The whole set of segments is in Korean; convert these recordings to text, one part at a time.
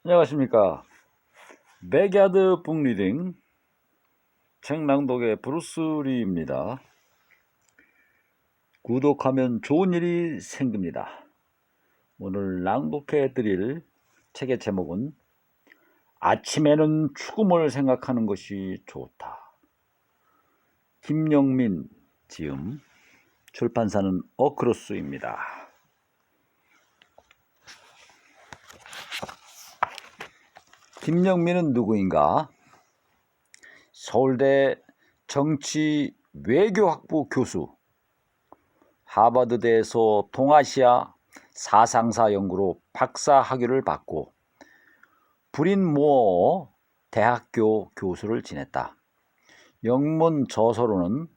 안녕하십니까. 백야드 북리딩 책 낭독의 브루스 리입니다. 구독하면 좋은 일이 생깁니다. 오늘 낭독해 드릴 책의 제목은 아침에는 죽음을 생각하는 것이 좋다. 김영민 지음, 출판사는 어크로스입니다. 김영민은 누구인가? 서울대 정치 외교학부 교수, 하버드대에서 동아시아 사상사 연구로 박사 학위를 받고 브린모어 대학교 교수를 지냈다. 영문 저서로는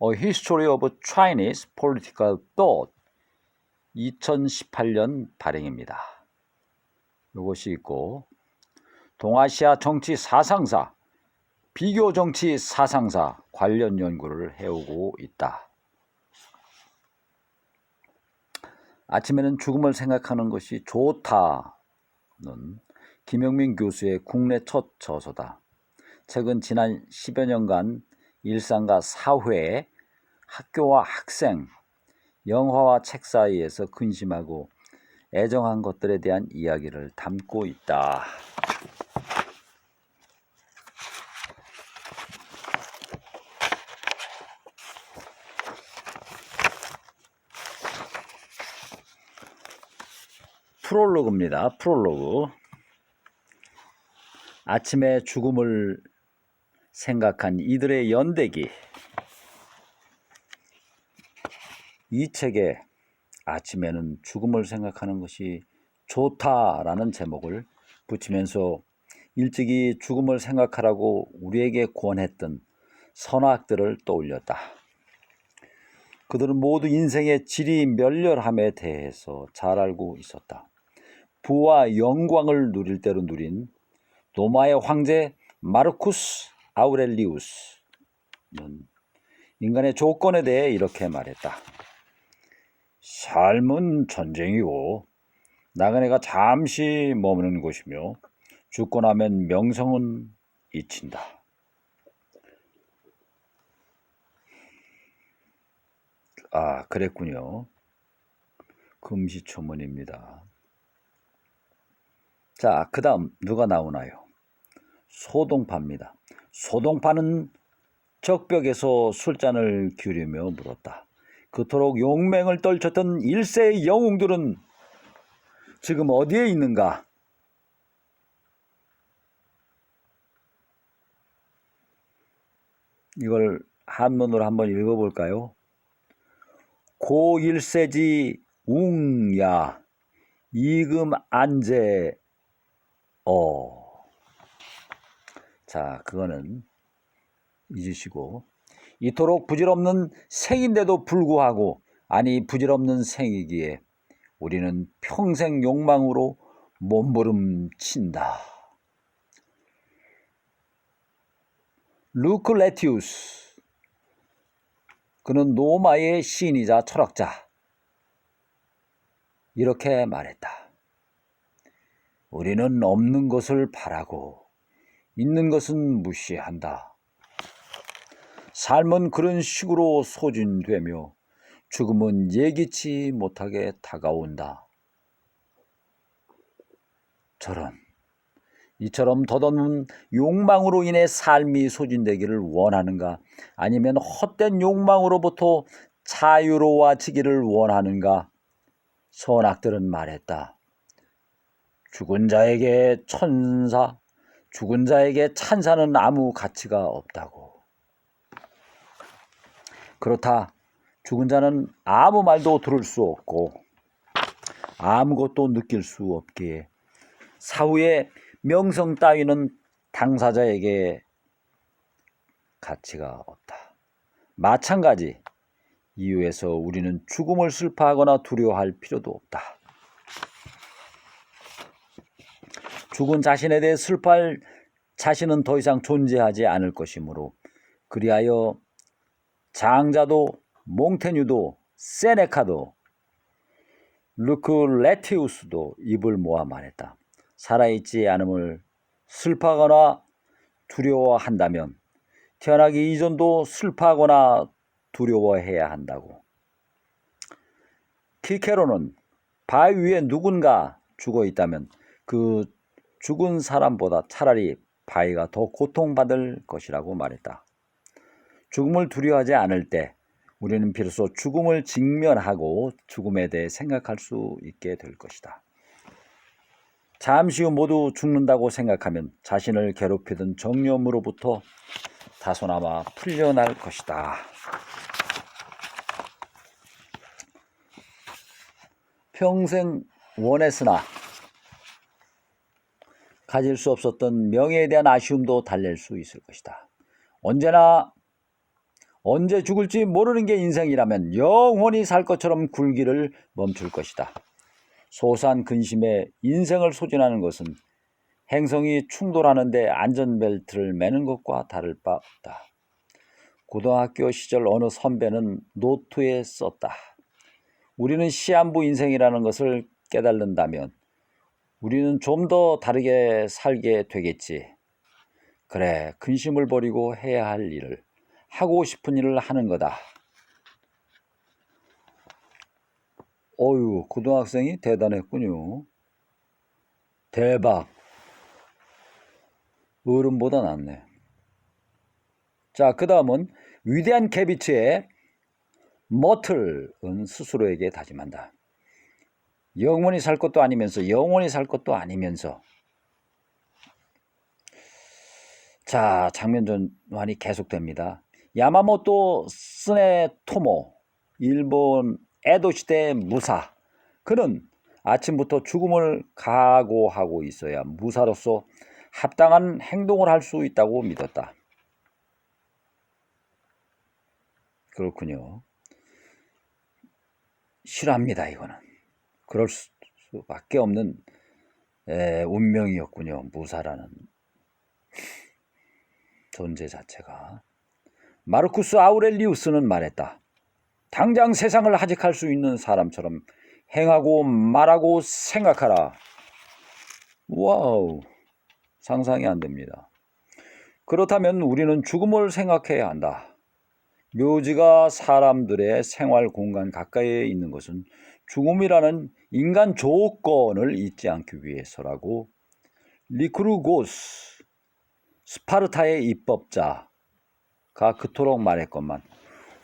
A History of Chinese Political Thought 2018년 발행입니다. 이것이 있고, 동아시아 정치 사상사, 비교 정치 사상사 관련 연구를 해오고 있다. 아침에는 죽음을 생각하는 것이 좋다는 김영민 교수의 국내 첫 저서다. 책은 지난 10여 년간 일상과 사회, 학교와 학생, 영화와 책 사이에서 근심하고 애정한 것들에 대한 이야기를 담고 있다. 프롤로그입니다. 프롤로그. 아침에 죽음을 생각한 이들의 연대기. 이 책에 아침에는 죽음을 생각하는 것이 좋다라는 제목을 붙이면서 일찍이 죽음을 생각하라고 우리에게 권했던 선악들을 떠올렸다. 그들은 모두 인생의 질이 멸렬함에 대해서 잘 알고 있었다. 부와 영광을 누릴 대로 누린 로마의 황제 마르쿠스 아우렐리우스는 인간의 조건에 대해 이렇게 말했다. 삶은 전쟁이고 나그네가 잠시 머무는 곳이며 죽고 나면 명성은 잊힌다. 아, 그랬군요. 금시초문입니다. 자, 그 다음 누가 나오나요? 소동파입니다. 소동파는 적벽에서 술잔을 기울이며 물었다. 그토록 용맹을 떨쳤던 일세의 영웅들은 지금 어디에 있는가? 이걸 한문으로 한번 읽어볼까요? 고일세지 웅야 이금 안제 자, 그거는 잊으시고, 이토록 부질없는 생인데도 불구하고, 아니 부질없는 생이기에 우리는 평생 욕망으로 몸부림친다. 루크 레티우스, 그는 로마의 시인이자 철학자, 이렇게 말했다. 우리는 없는 것을 바라고 있는 것은 무시한다. 삶은 그런 식으로 소진되며 죽음은 예기치 못하게 다가온다. 이처럼 덧없는 욕망으로 인해 삶이 소진되기를 원하는가? 아니면 헛된 욕망으로부터 자유로워지기를 원하는가? 선악들은 말했다. 죽은 자에게 천사, 죽은 자에게 찬사는 아무 가치가 없다고. 그렇다. 죽은 자는 아무 말도 들을 수 없고 아무것도 느낄 수 없기에 사후의 명성 따위는 당사자에게 가치가 없다. 마찬가지 이유에서 우리는 죽음을 슬퍼하거나 두려워할 필요도 없다. 죽은 자신에 대해 슬퍼할 자신은 더 이상 존재하지 않을 것이므로 그리하여 장자도 몽테뉴도 세네카도 루크 레티우스도 입을 모아 말했다. 살아있지 않음을 슬퍼하거나 두려워한다면 태어나기 이전도 슬퍼하거나 두려워해야 한다고. 키케로는 바위 위에 누군가 죽어 있다면 그 죽은 사람보다 차라리 바위가 더 고통받을 것이라고 말했다. 죽음을 두려워하지 않을 때 우리는 비로소 죽음을 직면하고 죽음에 대해 생각할 수 있게 될 것이다. 잠시 후 모두 죽는다고 생각하면 자신을 괴롭히던 정념으로부터 다소나마 풀려날 것이다. 평생 원했으나 가질 수 없었던 명예에 대한 아쉬움도 달랠 수 있을 것이다. 언제 죽을지 모르는 게 인생이라면 영원히 살 것처럼 굴기를 멈출 것이다. 소소한 근심에 인생을 소진하는 것은 행성이 충돌하는데 안전벨트를 매는 것과 다를 바 없다. 고등학교 시절 어느 선배는 노트에 썼다. 우리는 시한부 인생이라는 것을 깨달는다면 우리는 좀 더 다르게 살게 되겠지. 그래, 근심을 버리고 해야 할 일을, 하고 싶은 일을 하는 거다. 어휴, 고등학생이 대단했군요. 대박. 어른보다 낫네. 자, 그 다음은 위대한 캐비츠의 머틀은 스스로에게 다짐한다. 영원히 살 것도 아니면서 영원히 살 것도 아니면서. 자, 장면 전환이 계속됩니다. 야마모토 스네토모, 일본 에도 시대 무사. 그는 아침부터 죽음을 각오하고 있어야 무사로서 합당한 행동을 할 수 있다고 믿었다. 그렇군요. 싫어합니다, 이거는. 그럴 수밖에 없는 운명이었군요. 무사라는 존재 자체가. 마르쿠스 아우렐리우스는 말했다. 당장 세상을 하직할 수 있는 사람처럼 행하고 말하고 생각하라. 와우, 상상이 안 됩니다. 그렇다면 우리는 죽음을 생각해야 한다. 묘지가 사람들의 생활 공간 가까이에 있는 것은 죽음이라는 인간 조건을 잊지 않기 위해서라고 리크루고스, 스파르타의 입법자가 그토록 말했건만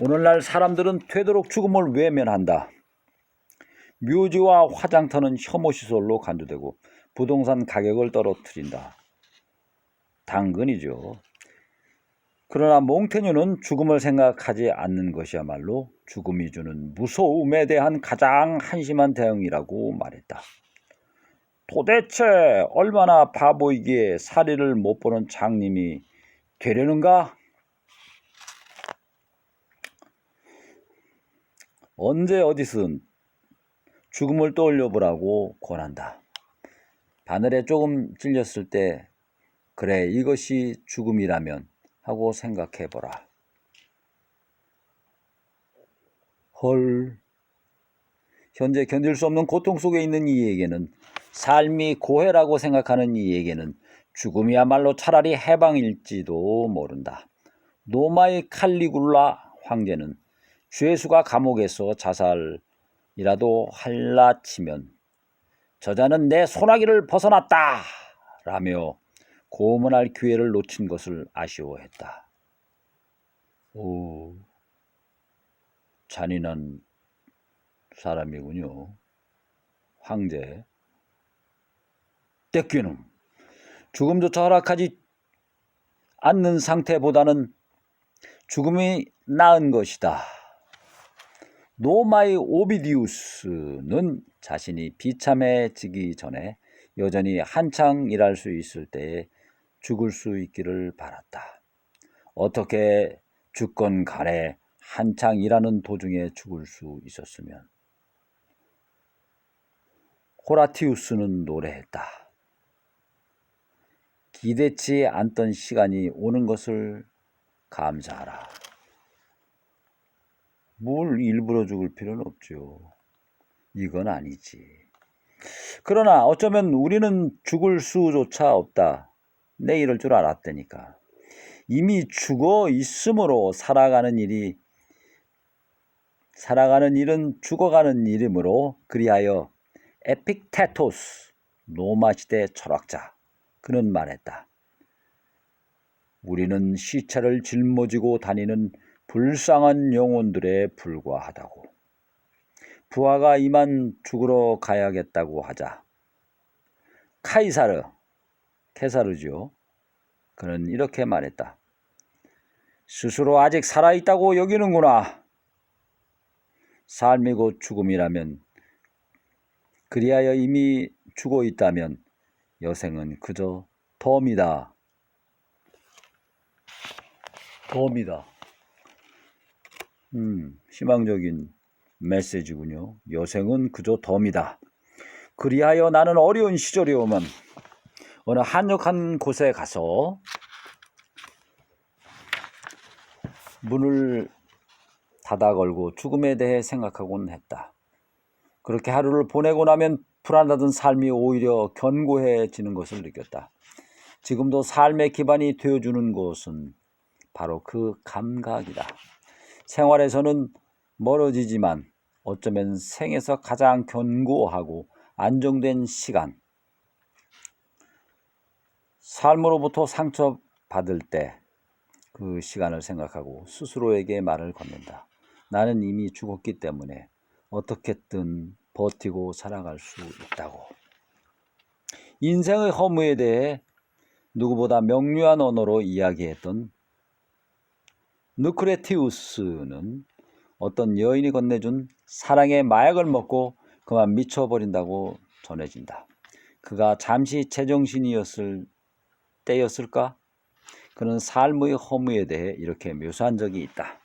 오늘날 사람들은 되도록 죽음을 외면한다. 묘지와 화장터는 혐오시설로 간주되고 부동산 가격을 떨어뜨린다. 당근이죠. 그러나 몽테뉴는 죽음을 생각하지 않는 것이야말로 죽음이 주는 무서움에 대한 가장 한심한 대응이라고 말했다. 도대체 얼마나 바보이기에 사리를 못 보는 장님이 되려는가? 언제 어디서든 죽음을 떠올려 보라고 권한다. 바늘에 조금 찔렸을 때 그래, 이것이 죽음이라면 하고 생각해보라. 헐, 현재 견딜 수 없는 고통 속에 있는 이에게는, 삶이 고해라고 생각하는 이에게는 죽음이야말로 차라리 해방일지도 모른다. 로마의 칼리굴라 황제는 죄수가 감옥에서 자살이라도 할라 치면 저자는 내 소나기를 벗어났다 라며 고문할 기회를 놓친 것을 아쉬워했다. 오, 잔인한 사람이군요. 황제. 떼끼는 죽음조차 허락하지 않는 상태보다는 죽음이 나은 것이다. 노마이 오비디우스는 자신이 비참해지기 전에 여전히 한창 일할 수 있을 때에 죽을 수 있기를 바랐다. 어떻게 죽건 간에 한창 일하는 도중에 죽을 수 있었으면. 호라티우스는 노래했다. 기대치 않던 시간이 오는 것을 감사하라. 뭘 일부러 죽을 필요는 없죠. 이건 아니지. 그러나 어쩌면 우리는 죽을 수조차 없다. 내 이럴 줄 알았다니까. 이미 죽어 있으므로 살아가는 일은 죽어가는 일이므로 그리하여 에픽테토스 로마 시대 철학자 그는 말했다. 우리는 시체를 짊어지고 다니는 불쌍한 영혼들에 불과하다고. 부하가 이만 죽으러 가야겠다고 하자 케사르죠. 그는 이렇게 말했다. 스스로 아직 살아있다고 여기는구나. 삶이 곧 죽음이라면, 그리하여 이미 죽어 있다면 여생은 그저 덤이다. 희망적인 메시지군요. 여생은 그저 덤이다. 그리하여 나는 어려운 시절이 오면 어느 한적한 곳에 가서 문을 닫아 걸고 죽음에 대해 생각하곤 했다. 그렇게 하루를 보내고 나면 불안하던 삶이 오히려 견고해지는 것을 느꼈다. 지금도 삶의 기반이 되어주는 것은 바로 그 감각이다. 생활에서는 멀어지지만 어쩌면 생에서 가장 견고하고 안정된 시간, 삶으로부터 상처받을 때 그 시간을 생각하고 스스로에게 말을 건넨다. 나는 이미 죽었기 때문에 어떻게든 버티고 살아갈 수 있다고. 인생의 허무에 대해 누구보다 명료한 언어로 이야기했던 누크레티우스는 어떤 여인이 건네준 사랑의 마약을 먹고 그만 미쳐버린다고 전해진다. 그가 잠시 제정신이었을 때였을까? 그는 삶의 허무에 대해 이렇게 묘사한 적이 있다.